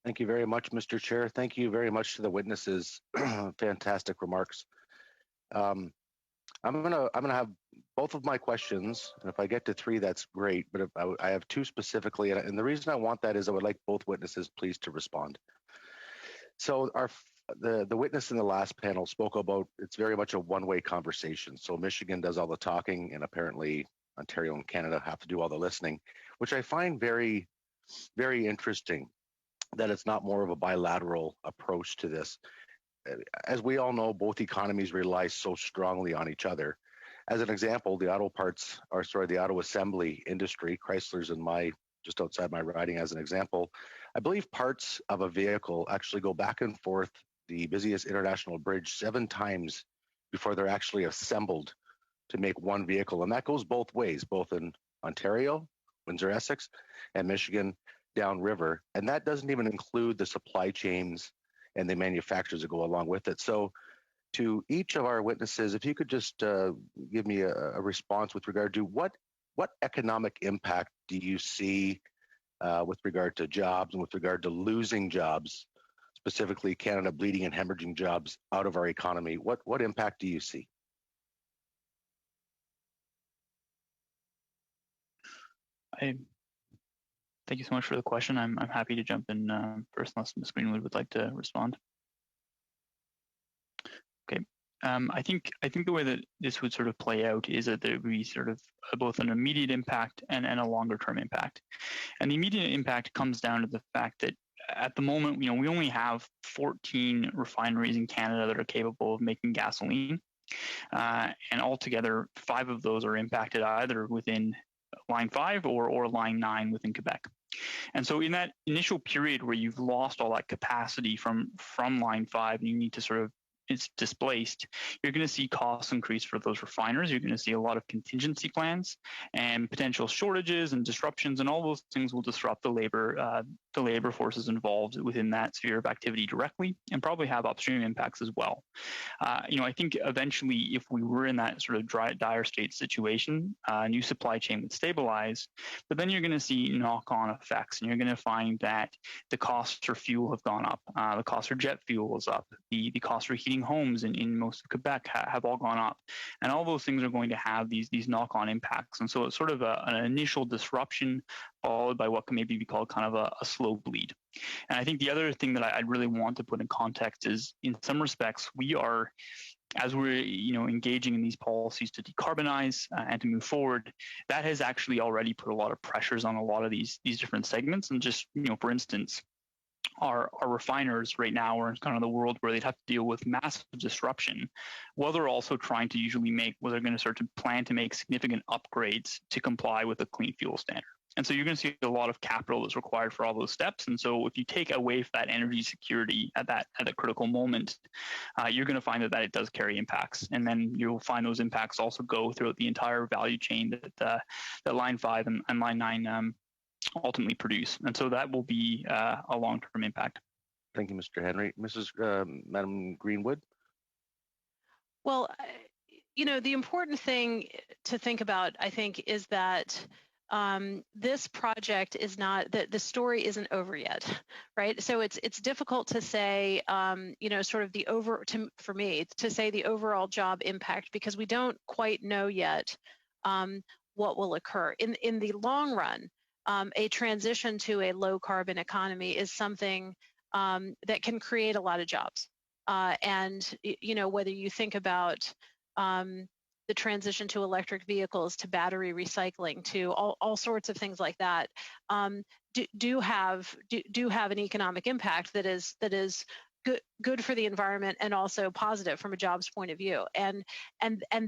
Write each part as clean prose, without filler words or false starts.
Thank you very much, Mr. Chair. Thank you very much to the witnesses. Fantastic remarks. I'm gonna have both of my questions, and if I get to three, that's great. But if I have two specifically, and the reason I want that is I would like both witnesses, please, to respond. So the witness in the last panel spoke about it's very much a one-way conversation. So Michigan does all the talking, and apparently Ontario and Canada have to do all the listening, which I find very, very interesting. That it's not more of a bilateral approach to this. As we all know, both economies rely so strongly on each other. As an example, the auto assembly industry, Chrysler's just outside my riding as an example, I believe parts of a vehicle actually go back and forth the busiest international bridge 7 times before they're actually assembled to make one vehicle. And that goes both ways, both in Ontario, Windsor-Essex, and Michigan downriver. And that doesn't even include the supply chains and the manufacturers that go along with it. So to each of our witnesses, if you could just give me a response with regard to what economic impact do you see with regard to jobs and with regard to losing jobs, specifically Canada bleeding and hemorrhaging jobs out of our economy? What impact do you see? Thank you so much for the question. I'm happy to jump in first, unless Ms. Greenwood would like to respond. Okay. I think the way that this would sort of play out is that there would be sort of both an immediate impact and a longer term impact. And the immediate impact comes down to the fact that at the moment, we only have 14 refineries in Canada that are capable of making gasoline. And altogether, 5 of those are impacted either within Line 5 or Line 9 within Quebec. And so in that initial period where you've lost all that capacity from Line 5, you need to sort of, it's displaced, you're going to see costs increase for those refiners. You're going to see a lot of contingency plans and potential shortages and disruptions, and all those things will disrupt the labor forces involved within that sphere of activity directly, and probably have upstream impacts as well. I think eventually, if we were in that sort of dire state situation, a new supply chain would stabilize, but then you're going to see knock-on effects, and you're going to find that the costs for fuel have gone up, the cost for jet fuel is up, the cost for heating homes in most of Quebec have all gone up, and all those things are going to have these knock-on impacts. And so it's sort of an initial disruption followed by what can maybe be called kind of a slow bleed. And I think the other thing that I'd really want to put in context is, in some respects, we are, as we're engaging in these policies to decarbonize and to move forward, that has actually already put a lot of pressures on a lot of these different segments. And just for instance, our refiners right now are in kind of the world where they'd have to deal with massive disruption, while they're also trying to they're going to start to plan to make significant upgrades to comply with the clean fuel standard. And so you're going to see a lot of capital that's required for all those steps. And so if you take away that energy security at a critical moment, you're going to find that it does carry impacts. And then you'll find those impacts also go throughout the entire value chain that Line 5 and Line 9 ultimately produce. And so that will be a long-term impact. Thank you, Mr. Henry. Madam Greenwood? Well, the important thing to think about, I think, is that this project is not, the story isn't over yet, right? So it's difficult to say, sort of for me, to say the overall job impact, because we don't quite know yet what will occur. In the long run, a transition to a low carbon economy is something that can create a lot of jobs. And, whether you think about the transition to electric vehicles, to battery recycling, to all sorts of things like that, do have an economic impact that is good for the environment and also positive from a jobs point of view. And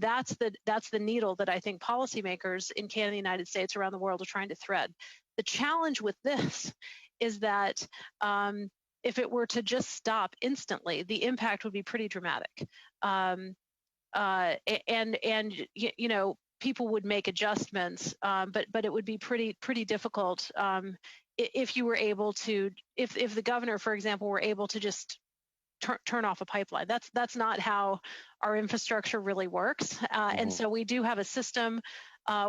that's the needle that I think policymakers in Canada, the United States, around the world are trying to thread. The challenge with this is that if it were to just stop instantly, the impact would be pretty dramatic. People would make adjustments, but it would be pretty difficult if you were able to, if the governor, for example, were able to just turn off a pipeline. That's not how our infrastructure really works. And so we do have a system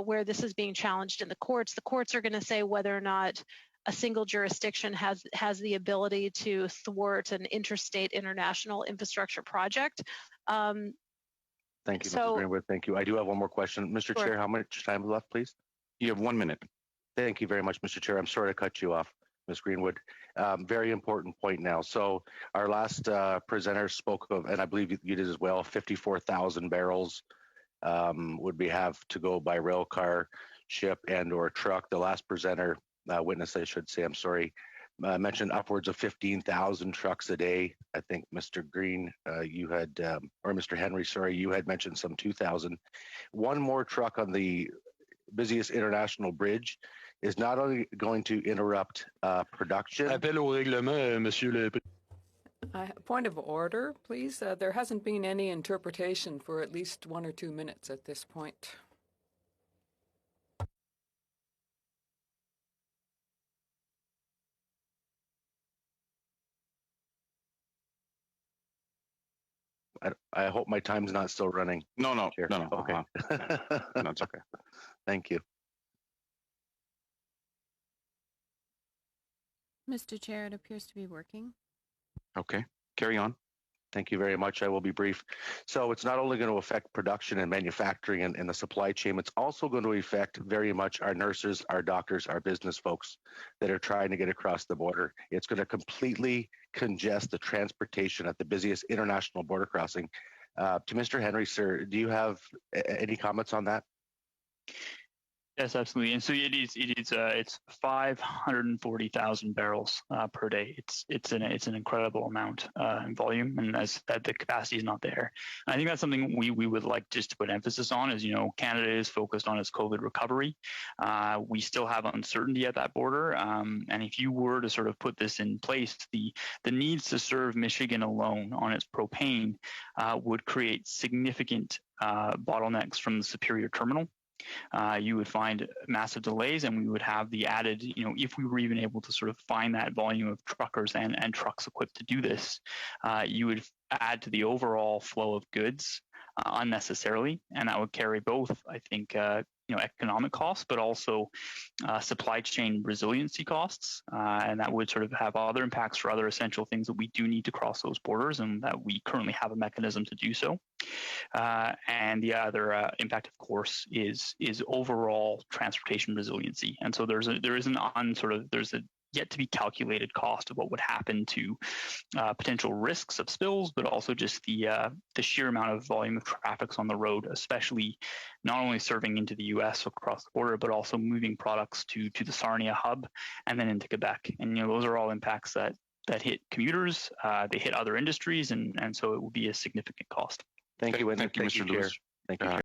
where this is being challenged in the courts. The courts are going to say whether or not a single jurisdiction has the ability to thwart an interstate international infrastructure project. Thank you, Mrs. Greenwood. Thank you. I do have one more question. Mr. Sure. Chair, how much time left, please? You have 1 minute. Thank you very much, Mr. Chair. I'm sorry to cut you off, Ms. Greenwood. Very important point now. So our last presenter spoke of, and I believe you did as well, 54,000 barrels would have to go by rail car, ship, and or truck. The last presenter, witness I should say, I'm sorry, mentioned upwards of 15,000 trucks a day. I think Mr. Green, you had, or Mr. Henry, sorry, you had mentioned some 2,000. One more truck on the busiest international bridge is not only going to interrupt production. Appel au règlement, Monsieur le Point of order, please. There hasn't been any interpretation for at least 1 or 2 minutes at this point. I hope my time's not still running. No. Okay. No, it's okay. Thank you. Mr. Chair, it appears to be working. Okay, carry on. Thank you very much. I will be brief. So it's not only going to affect production and manufacturing and the supply chain, it's also going to affect very much our nurses, our doctors, our business folks that are trying to get across the border. It's going to completely congest the transportation at the busiest international border crossing. To Mr. Henry, sir, do you have any comments on that? Yes, absolutely. And so it's 540,000 barrels per day. It's an incredible amount in volume, and as that the capacity is not there. And I think that's something we would like just to put emphasis on. Is Canada is focused on its COVID recovery. We still have uncertainty at that border, and if you were to sort of put this in place, the needs to serve Michigan alone on its propane would create significant bottlenecks from the Superior Terminal. You would find massive delays, and we would have the added, if we were even able to sort of find that volume of truckers and trucks equipped to do this, you would add to the overall flow of goods unnecessarily, and that would carry both, I think, economic costs, but also supply chain resiliency costs, and that would sort of have other impacts for other essential things that we do need to cross those borders, and that we currently have a mechanism to do so. And the other impact, of course, is overall transportation resiliency. And so there's a yet to be calculated cost of what would happen to potential risks of spills, but also just the sheer amount of volume of traffic on the road, especially not only serving into the U.S. across the border, but also moving products to the Sarnia hub and then into Quebec. And those are all impacts that hit commuters, they hit other industries, and so it will be a significant cost. Thank you, Thank you, Mr. Lewis. Thank you, Chair.